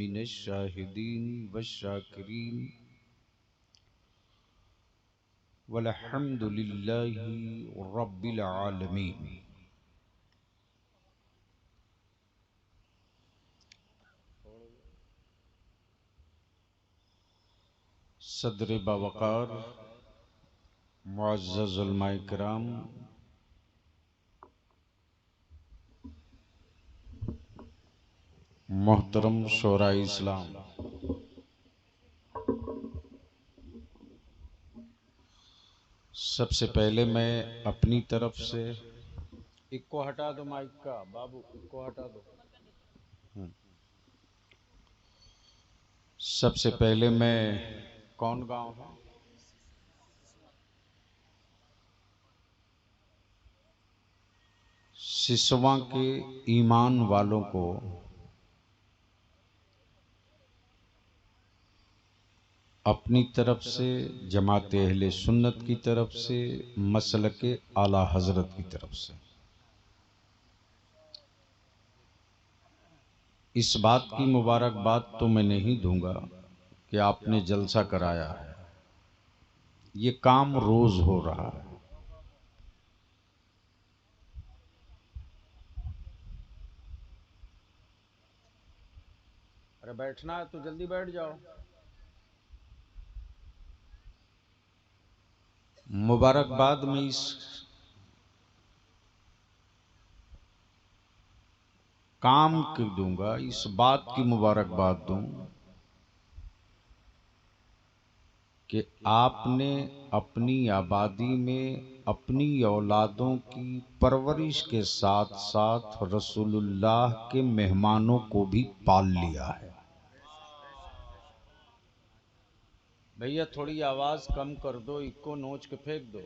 من الشاہدین والشاکرین والحمد للہ رب العالمین۔ صدر باوقار معزز علماء کرام، محترم شورائے اسلام، سب سے پہلے میں اپنی طرف سے ایک کو ہٹا دو، مائک کا بابو ایک کو ہٹا دو۔ سب سے پہلے میں کون گاؤں ہے؟ سسواں کے ایمان والوں کو اپنی طرف سے، جماعت اہل سنت کی طرف سے، مسلک اعلی حضرت کی طرف سے اس بات کی مبارکباد تو میں نہیں دوں گا کہ آپ نے جلسہ کرایا ہے، یہ کام روز ہو رہا ہے۔ ارے بیٹھنا ہے تو جلدی بیٹھ جاؤ۔ مبارکباد میں اس کام کی دوں گا، اس بات کی مبارکباد دوں کہ آپ نے اپنی آبادی میں اپنی اولادوں کی پرورش کے ساتھ ساتھ رسول اللہ کے مہمانوں کو بھی پال لیا ہے۔ بھیا تھوڑی آواز کم کر دو، ایک کو نوچ کے پھینک دو،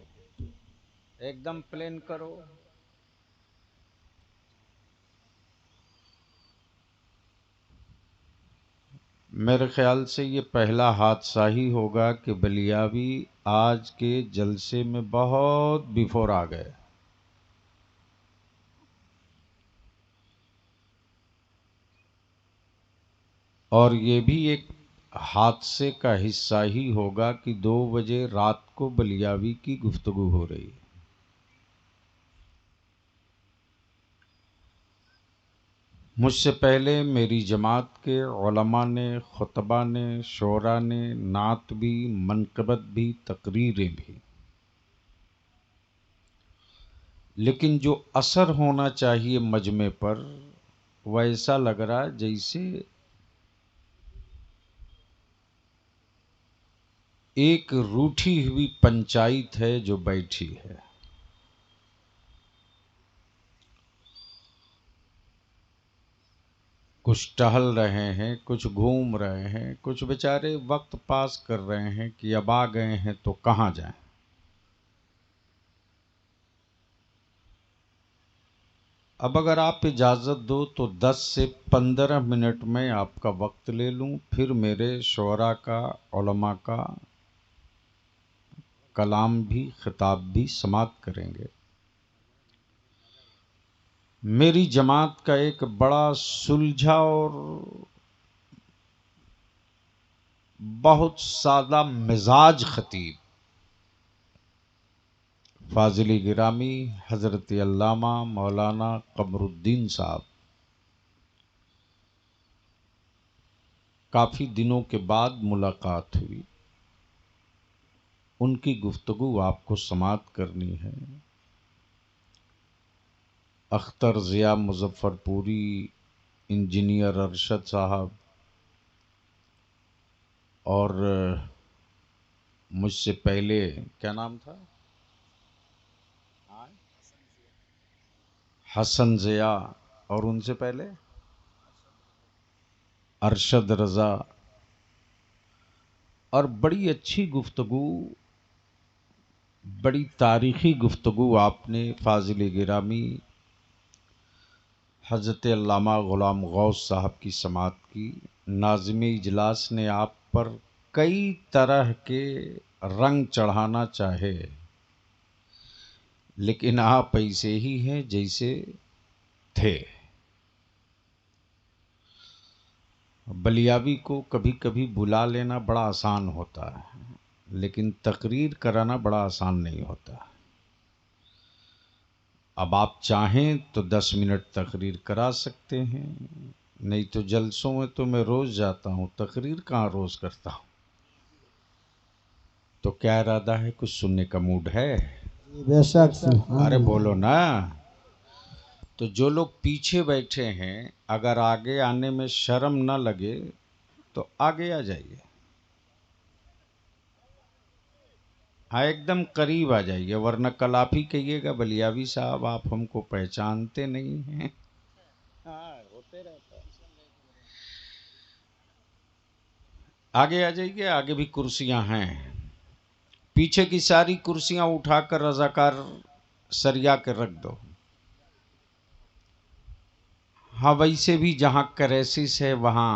ایک دم پلین کرو۔ میرے خیال سے یہ پہلا حادثہ ہی ہوگا کہ بلیاوی آج کے جلسے میں بہت بیفور آ گئے، اور یہ بھی ایک حادثے کا حصہ ہی ہوگا کہ 2 بجے رات کو بلیاوی کی گفتگو ہو رہی ہے۔ مجھ سے پہلے میری جماعت کے علماء نے، خطبہ نے، شعراء نے نعت بھی، منقبت بھی، تقریریں بھی، لیکن جو اثر ہونا چاہیے مجمع پر وہ ایسا لگ رہا جیسے ایک روٹھی ہوئی پنچایت ہے جو بیٹھی ہے۔ کچھ ٹہل رہے ہیں، کچھ گھوم رہے ہیں، کچھ بیچارے وقت پاس کر رہے ہیں کہ اب آ گئے ہیں تو کہاں جائیں۔ اب اگر آپ اجازت دو تو 10 سے 15 منٹ میں آپ کا وقت لے لوں، پھر میرے شعراء کا، علماء کا کلام بھی، خطاب بھی سماعت کریں گے۔ میری جماعت کا ایک بڑا سلجھا اور بہت سادہ مزاج خطیب، فاضلی گرامی حضرت علامہ مولانا قمر الدین صاحب، کافی دنوں کے بعد ملاقات ہوئی، ان کی گفتگو آپ کو سماعت کرنی ہے۔ اختر ضیاء مظفر پوری، انجینئر ارشد صاحب اور مجھ سے پہلے کیا نام تھا؟ حسن ضیاء، اور ان سے پہلے ارشد رضا، اور بڑی اچھی گفتگو، بڑی تاریخی گفتگو آپ نے فاضل گرامی حضرت علامہ غلام غوث صاحب کی سماعت کی۔ ناظم اجلاس نے آپ پر کئی طرح کے رنگ چڑھانا چاہے، لیکن آپ ایسے ہی ہیں جیسے تھے۔ بلیاوی کو کبھی کبھی بلا لینا بڑا آسان ہوتا ہے، لیکن تقریر کرانا بڑا آسان نہیں ہوتا۔ اب آپ چاہیں تو 10 منٹ تقریر کرا سکتے ہیں، نہیں تو جلسوں میں تو میں روز جاتا ہوں، تقریر کہاں روز کرتا ہوں۔ تو کیا ارادہ ہے؟ کچھ سننے کا موڈ ہے؟ بے شک سبحان ارے اللہ۔ بولو نا۔ تو جو لوگ پیچھے بیٹھے ہیں، اگر آگے آنے میں شرم نہ لگے تو آگے آ جائیے، ہاں ایک دم قریب آ جائیے، ورنہ کل آپ ہی کہیے گا بلیاوی صاحب آپ ہم کو پہچانتے نہیں ہیں۔ ہاں ہوتے رہتا ہے۔ آگے آ جائیے، آگے بھی کرسیاں ہیں، پیچھے کی ساری کرسیاں اٹھا کر رضاکار سریا کے رکھ دو۔ ہاں ویسے بھی جہاں کریسس ہے وہاں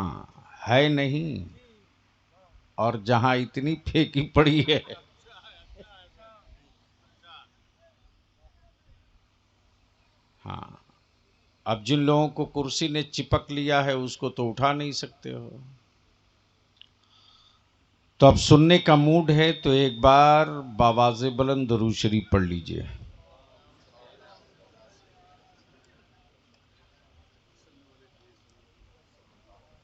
ہے نہیں، اور جہاں اتنی پھینکی پڑی ہے، ہاں اب جن لوگوں کو کرسی نے چپک لیا ہے اس کو تو اٹھا نہیں سکتے ہو۔ تو اب سننے کا موڈ ہے تو ایک بار باواز بلند درود شریف پڑھ لیجئے۔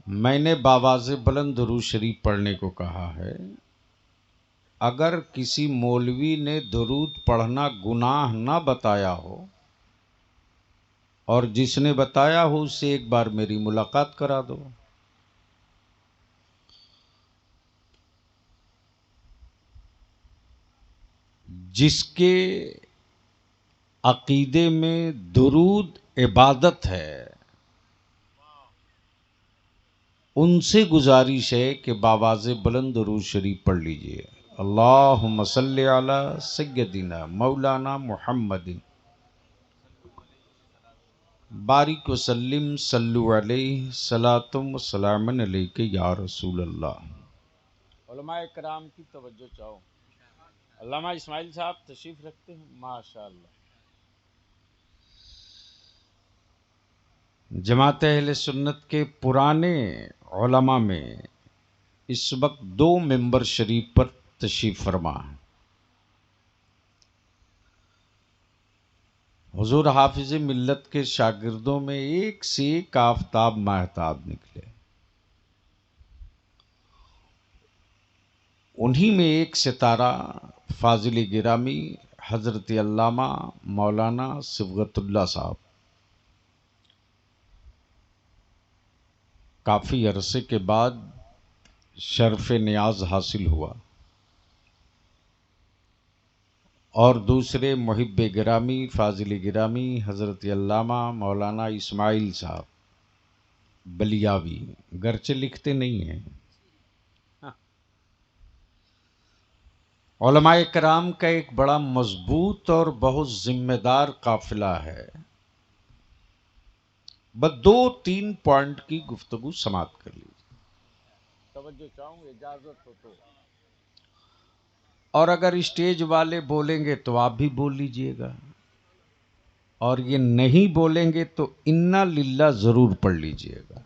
میں نے باواز بلند درود شریف پڑھنے کو کہا ہے۔ اگر کسی مولوی نے درود پڑھنا گناہ نہ بتایا ہو، اور جس نے بتایا ہو اس سے ایک بار میری ملاقات کرا دو۔ جس کے عقیدے میں درود عبادت ہے، ان سے گزارش ہے کہ باواز بلند درود شریف پڑھ لیجئے۔ اللہم صلی علی سیدنا مولانا محمد بارک وسلم صلو علیہ صلاۃ و سلام علیک یا رسول اللہ۔ علماء کرام کی توجہ چاہو، علامہ اسماعیل صاحب تشریف رکھتے ہیں، ماشاءاللہ۔ جماعت اہل سنت کے پرانے علماء میں اس وقت 2 ممبر شریف پر تشریف فرما ہیں۔ حضور حافظ ملت کے شاگردوں میں ایک سے ایک آفتاب ماہتاب نکلے، انہی میں ایک ستارہ فاضل گرامی حضرت علامہ مولانا صبغت اللہ صاحب، کافی عرصے کے بعد شرف نیاز حاصل ہوا، اور دوسرے محب گرامی فاضل گرامی حضرت علامہ مولانا اسماعیل صاحب بلیاوی، گرچہ لکھتے نہیں ہیں۔ علماء کرام کا ایک بڑا مضبوط اور بہت ذمہ دار قافلہ ہے۔ بس 2-3 پوائنٹ کی گفتگو سماعت کر لیجیے، توجہ چاہوں اجازت ہو تو، اور اگر اسٹیج والے بولیں گے تو آپ بھی بول لیجئے گا، اور یہ نہیں بولیں گے تو انا للہ ضرور پڑھ لیجئے گا،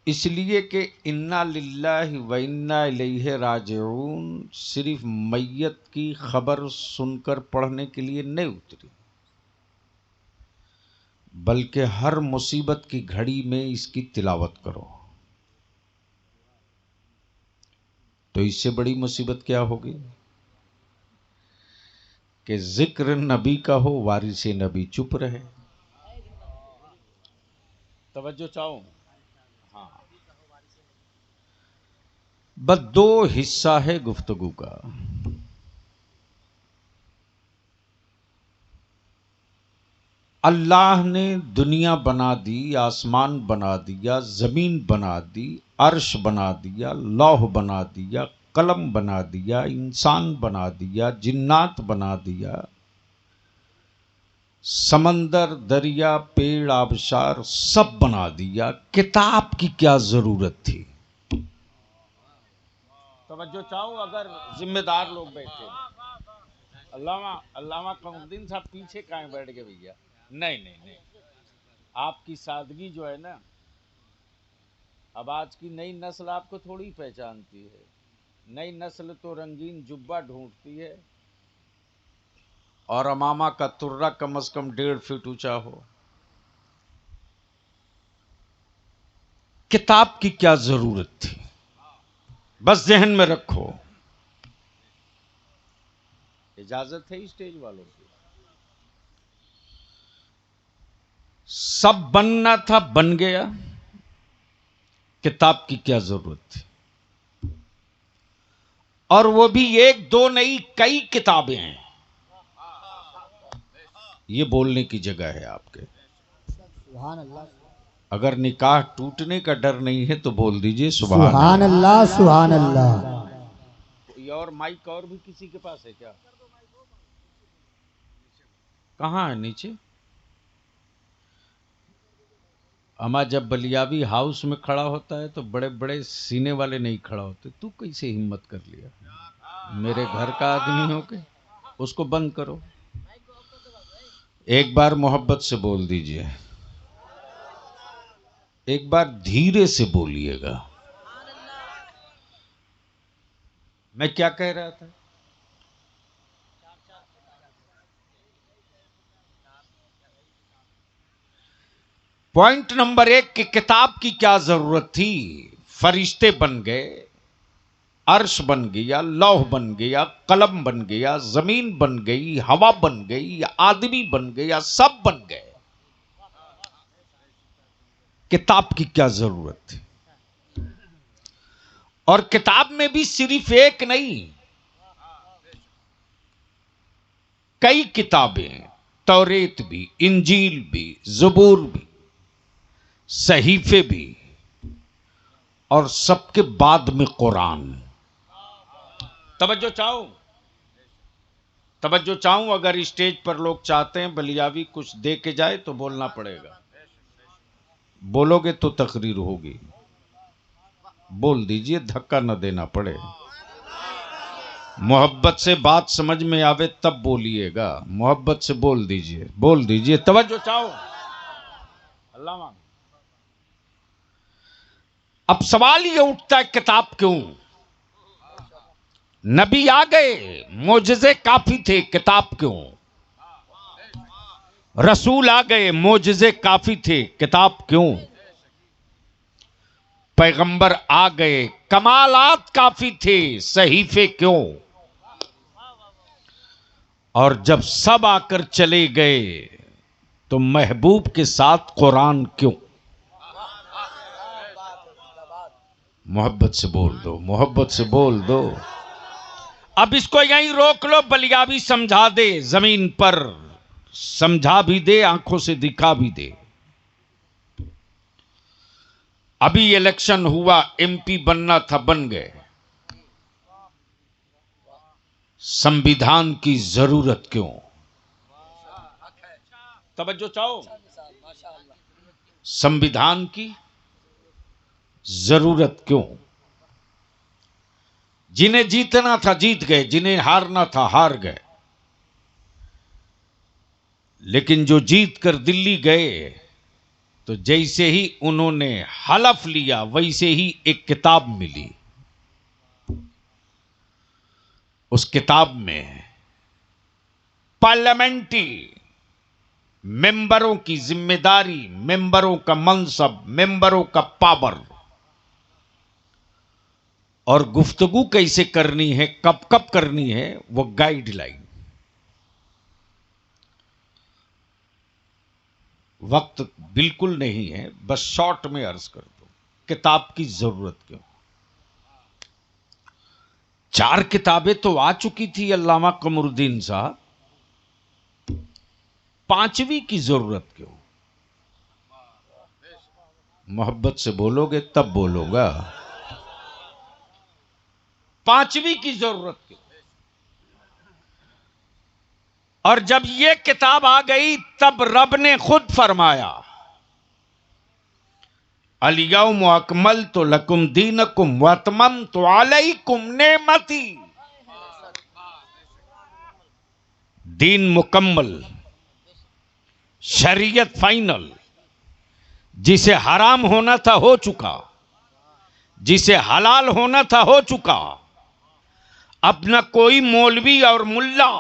اس لیے کہ انا للہ و انا الیہ راجعون صرف میت کی خبر سن کر پڑھنے کے لیے نہیں اتری، بلکہ ہر مصیبت کی گھڑی میں اس کی تلاوت کرو، تو اس سے بڑی مصیبت کیا ہوگی کہ ذکر نبی کا ہو، وارث نبی چپ رہے۔ توجہ چاہوں، ہاں بس 2 حصہ ہے گفتگو کا۔ اللہ نے دنیا بنا دی، آسمان بنا دیا، زمین بنا دی، عرش بنا دیا، لوح بنا دیا، قلم بنا دیا، انسان بنا دیا، جنات بنا دیا، سمندر، دریا، پیڑ، آبشار سب بنا دیا، کتاب کی کیا ضرورت تھی؟ توجہ چاہوں، اگر ذمہ دار لوگ بیٹھے، علامہ قمر الدین صاحب پیچھے کہیں بیٹھ گئے بھیا، نہیں نہیں نہیں، آپ کی سادگی جو ہے نا، اب آج کی نئی نسل آپ کو تھوڑی پہچانتی ہے. نئی نسل تو رنگین جبہ ڈھونڈتی ہے اور امامہ کا ترہ کم از کم 1.5 فٹ اونچا ہو. کتاب کی کیا ضرورت تھی؟ بس ذہن میں رکھو. اجازت ہے اسٹیج والوں کی؟ سب بننا تھا، بن گیا. کتاب کی کیا ضرورت تھی؟ اور وہ بھی ایک دو نہیں، کئی کتابیں ہیں. یہ بولنے کی جگہ ہے آپ کے. سبحان اللہ اگر نکاح ٹوٹنے کا ڈر نہیں ہے تو بول دیجئے سبحان سبحان اللہ. اللہ سبحان اللہ. کوئی اور مائک اور بھی کسی کے پاس ہے کیا؟ کہاں ہے نیچے؟ اما جب بلیاوی ہاؤس میں کھڑا ہوتا ہے تو بڑے بڑے سینے والے نہیں کھڑا ہوتے. تو کیسے ہمت کر لیا؟ میرے گھر کا آدمی ہو کے اس کو بند کرو. ایک بار محبت سے بول دیجئے، ایک بار دھیرے سے بولیے گا. میں کیا کہہ رہا تھا؟ پوائنٹ نمبر 1 کہ کتاب کی کیا ضرورت تھی؟ فرشتے بن گئے، عرش بن گیا، لوح بن گیا، قلم بن گیا، زمین بن گئی، ہوا بن گئی، آدمی بن گیا، سب بن گئے. کتاب کی کیا ضرورت تھی؟ اور کتاب میں بھی صرف ایک نہیں، کئی کتابیں. توریت بھی، انجیل بھی، زبور بھی، صحیفے بھی، اور سب کے بعد میں قرآن. توجہ چاہوں اگر اسٹیج پر لوگ چاہتے ہیں بلیاوی کچھ دے کے جائے تو بولنا پڑے گا. بولو گے تو تقریر ہوگی. بول دیجئے، دھکا نہ دینا پڑے. محبت سے بات سمجھ میں آوے تب بولیے گا. محبت سے بول دیجئے، بول دیجئے. توجہ چاہو. اللہ مان. اب سوال یہ اٹھتا ہے کتاب کیوں؟ نبی آ گئے، معجزے کافی تھے، کتاب کیوں؟ رسول آ گئے، معجزے کافی تھے، کتاب کیوں؟ پیغمبر آ گئے، کمالات کافی تھے، صحیفے کیوں؟ اور جب سب آ کر چلے گئے تو محبوب کے ساتھ قرآن کیوں؟ محبت سے بول دو، محبت سے بول دو. اب اس کو یہیں روک لو. بلیاوی سمجھا دے، زمین پر سمجھا بھی دے، آنکھوں سے دکھا بھی دے. ابھی الیکشن ہوا، ایم پی بننا تھا، بن گئے. سمویدھان کی ضرورت کیوں؟ توجہ چاہو. سمویدھان کی ضرورت کیوں؟ جنہیں جیتنا تھا جیت گئے، جنہیں ہارنا تھا ہار گئے. لیکن جو جیت کر دلی گئے تو جیسے ہی انہوں نے حلف لیا ویسے ہی ایک کتاب ملی. اس کتاب میں پارلیمنٹری ممبروں کی ذمہ داری، ممبروں کا منصب، ممبروں کا پاور، اور گفتگو کیسے کرنی ہے، کب کب کرنی ہے، وہ گائیڈ لائن. وقت بالکل نہیں ہے، بس شارٹ میں عرض کر دو کتاب کی ضرورت کیوں. 4 کتابیں تو آ چکی تھی علامہ قمر الدین صاحب، 5ویں کی ضرورت کیوں؟ محبت سے بولو گے تب بولو گا. 5ویں کی ضرورت کیوں؟ اور جب یہ کتاب آ گئی تب رب نے خود فرمایا الیوم اکملت لکم دینکم واتممت علیکم نعمتی. دین مکمل، شریعت فائنل، جسے حرام ہونا تھا ہو چکا، جسے حلال ہونا تھا ہو چکا. اب نہ کوئی مولوی اور ملا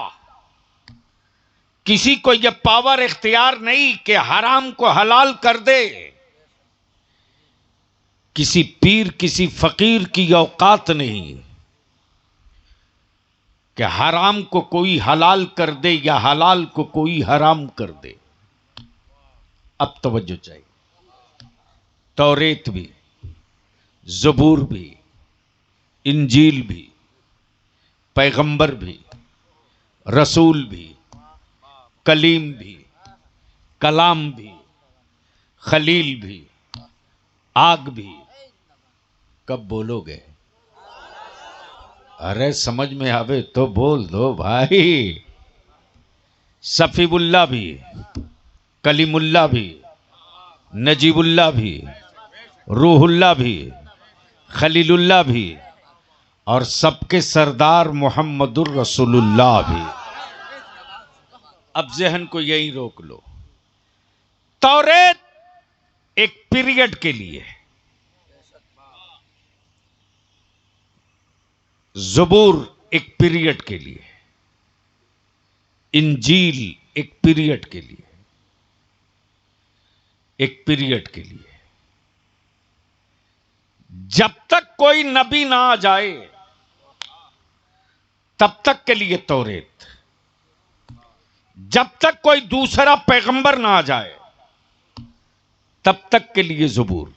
کسی کو یہ پاور اختیار نہیں کہ حرام کو حلال کر دے. کسی پیر کسی فقیر کی اوقات نہیں کہ حرام کو کوئی حلال کر دے یا حلال کو کوئی حرام کر دے. اب توجہ چاہیے. توریت بھی، زبور بھی، انجیل بھی، پیغمبر بھی، رسول بھی، کلیم بھی، کلام بھی، خلیل بھی، آگ بھی. کب بولو گے؟ ارے سمجھ میں آوے تو بول دو بھائی. صفی اللہ بھی، کلیم اللہ بھی، نجیب اللہ بھی، روح اللہ بھی، خلیل اللہ بھی، اور سب کے سردار محمد الرسول اللہ بھی. اب ذہن کو یہی روک لو. توریت ایک پیریڈ کے لیے، زبور ایک پیریڈ کے لیے، انجیل ایک پیریڈ کے لیے، ایک پیریڈ کے لیے. جب تک کوئی نبی نہ آ جائے تب تک کے لیے توریت، جب تک کوئی دوسرا پیغمبر نہ آ جائے تب تک کے لیے زبور،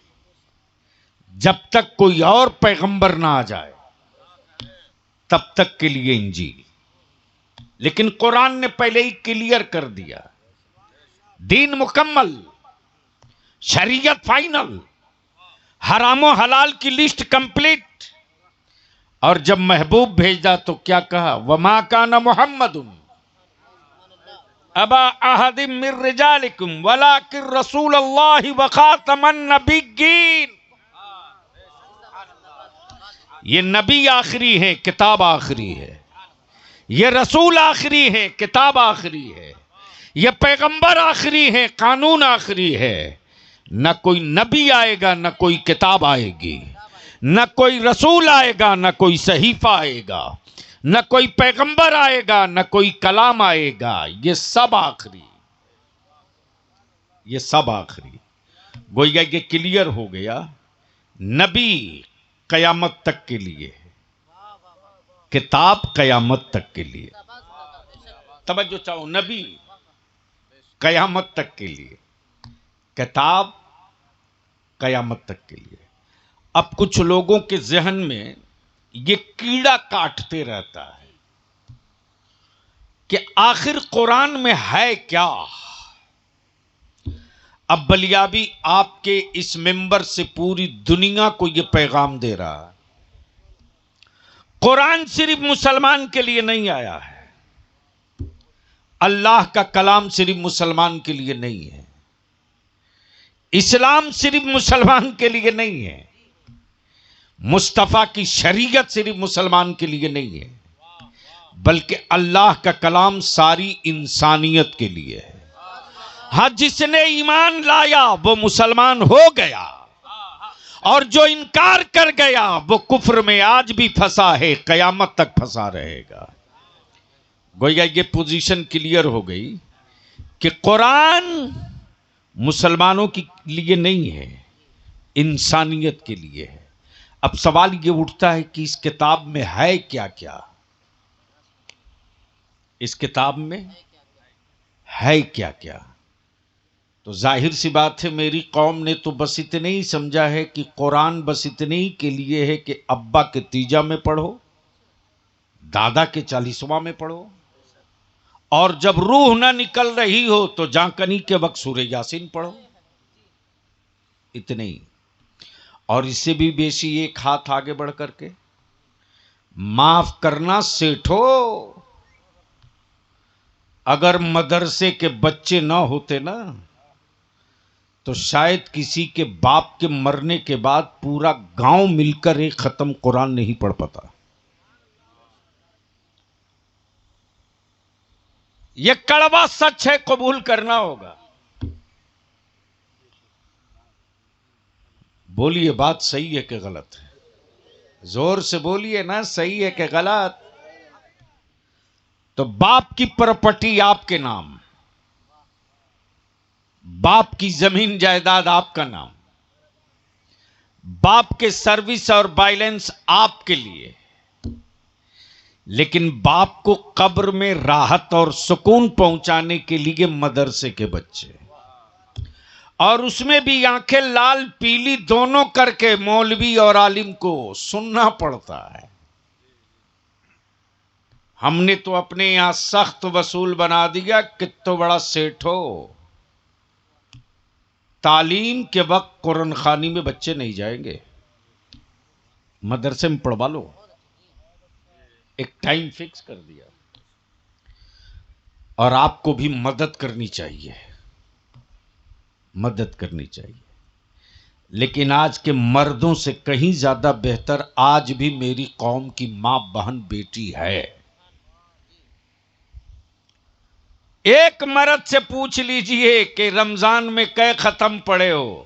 جب تک کوئی اور پیغمبر نہ آ جائے تب تک کے لیے انجیل. لیکن قرآن نے پہلے ہی کلیئر کر دیا، دین مکمل، شریعت فائنل، حرام و حلال کی لسٹ کمپلیٹ. اور جب محبوب بھیجا تو کیا کہا؟ وما کان محمد ابا احد من رجالکم ولکن رسول اللہ وخاتم النبیین. یہ نبی آخری ہے، کتاب آخری ہے. یہ رسول آخری ہے، کتاب آخری ہے. یہ پیغمبر آخری ہے، قانون آخری ہے. نہ کوئی نبی آئے گا، نہ کوئی کتاب آئے گی، نہ کوئی رسول آئے گا، نہ کوئی صحیفہ آئے گا، نہ کوئی پیغمبر آئے گا، نہ کوئی کلام آئے گا. یہ سب آخری، یہ سب آخری. گویا یہ کلیئر ہو گیا. نبی قیامت تک کے لیے، کتاب قیامت تک کے لیے. توجہ چاہو، نبی قیامت تک کے لیے، کتاب قیامت تک کے لیے. اب کچھ لوگوں کے ذہن میں یہ کیڑا کاٹتے رہتا ہے کہ آخر قرآن میں ہے کیا. اب بلیابی آپ کے اس ممبر سے پوری دنیا کو یہ پیغام دے رہا ہے، قرآن صرف مسلمان کے لیے نہیں آیا ہے، اللہ کا کلام صرف مسلمان کے لیے نہیں ہے، اسلام صرف مسلمان کے لیے نہیں ہے، مصطفیٰ کی شریعت صرف مسلمان کے لیے نہیں ہے، بلکہ اللہ کا کلام ساری انسانیت کے لیے ہے. ہاں، جس نے ایمان لایا وہ مسلمان ہو گیا، اور جو انکار کر گیا وہ کفر میں آج بھی پھنسا ہے، قیامت تک پھنسا رہے گا. گویا یہ پوزیشن کلیئر ہو گئی کہ قرآن مسلمانوں کے لیے نہیں ہے، انسانیت کے لیے ہے. اب سوال یہ اٹھتا ہے کہ اس کتاب میں ہے کیا کیا؟ اس کتاب میں ہے کیا کیا؟ تو ظاہر سی بات ہے، میری قوم نے تو بس اتنے ہی سمجھا ہے کہ قرآن بس اتنے ہی کے لیے ہے کہ ابا کے تیجا میں پڑھو، دادا کے 40واں میں پڑھو، اور جب روح نہ نکل رہی ہو تو جانکنی کے وقت سورہ یاسین پڑھو. اتنے ہی. اور اس سے بھی بیشی ایک ہاتھ آگے بڑھ کر کے معاف کرنا سیٹھو، اگر مدرسے کے بچے نہ ہوتے نا تو شاید کسی کے باپ کے مرنے کے بعد پورا گاؤں مل کر ایک ختم قرآن نہیں پڑھ پاتا. یہ کڑوا سچ ہے، قبول کرنا ہوگا. بولیے بات صحیح ہے کہ غلط ہے؟ زور سے بولیے نا، صحیح ہے کہ غلط؟ تو باپ کی پراپرٹی آپ کے نام، باپ کی زمین جائیداد آپ کا نام، باپ کے سروس اور بیلنس آپ کے لیے، لیکن باپ کو قبر میں راحت اور سکون پہنچانے کے لیے مدرسے کے بچے، اور اس میں بھی آنکھیں لال پیلی دونوں کر کے مولوی اور عالم کو سننا پڑتا ہے۔ ہم نے تو اپنے یہاں سخت وصول بنا دیا، کتنا بڑا سیٹ ہو، تعلیم کے وقت قرآن خوانی میں بچے نہیں جائیں گے، مدرسے میں پڑھوا لو، ایک ٹائم فکس کر دیا۔ اور آپ کو بھی مدد کرنی چاہیے، مدد کرنی چاہیے، لیکن آج کے مردوں سے کہیں زیادہ بہتر آج بھی میری قوم کی ماں بہن بیٹی ہے۔ ایک مرد سے پوچھ لیجئے کہ رمضان میں کئے ختم پڑے ہو،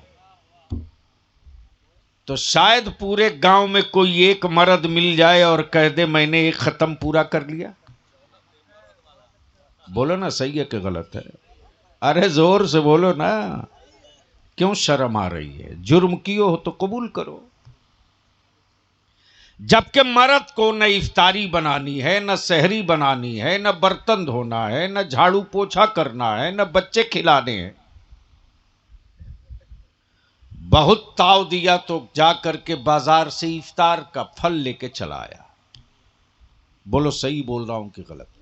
تو شاید پورے گاؤں میں کوئی ایک مرد مل جائے اور کہہ دے میں نے ایک ختم پورا کر لیا۔ بولو نا صحیح ہے کہ غلط ہے؟ ارے زور سے بولو نا، کیوں شرم آ رہی ہے؟ جرم کیو ہو تو قبول کرو۔ جبکہ مرد کو نہ افطاری بنانی ہے، نہ سحری بنانی ہے، نہ برتن دھونا ہے، نہ جھاڑو پوچھا کرنا ہے، نہ بچے کھلانے ہیں۔ بہت تاؤ دیا تو جا کر کے بازار سے افطار کا پھل لے کے چلا آیا۔ بولو صحیح بول رہا ہوں کہ غلط؟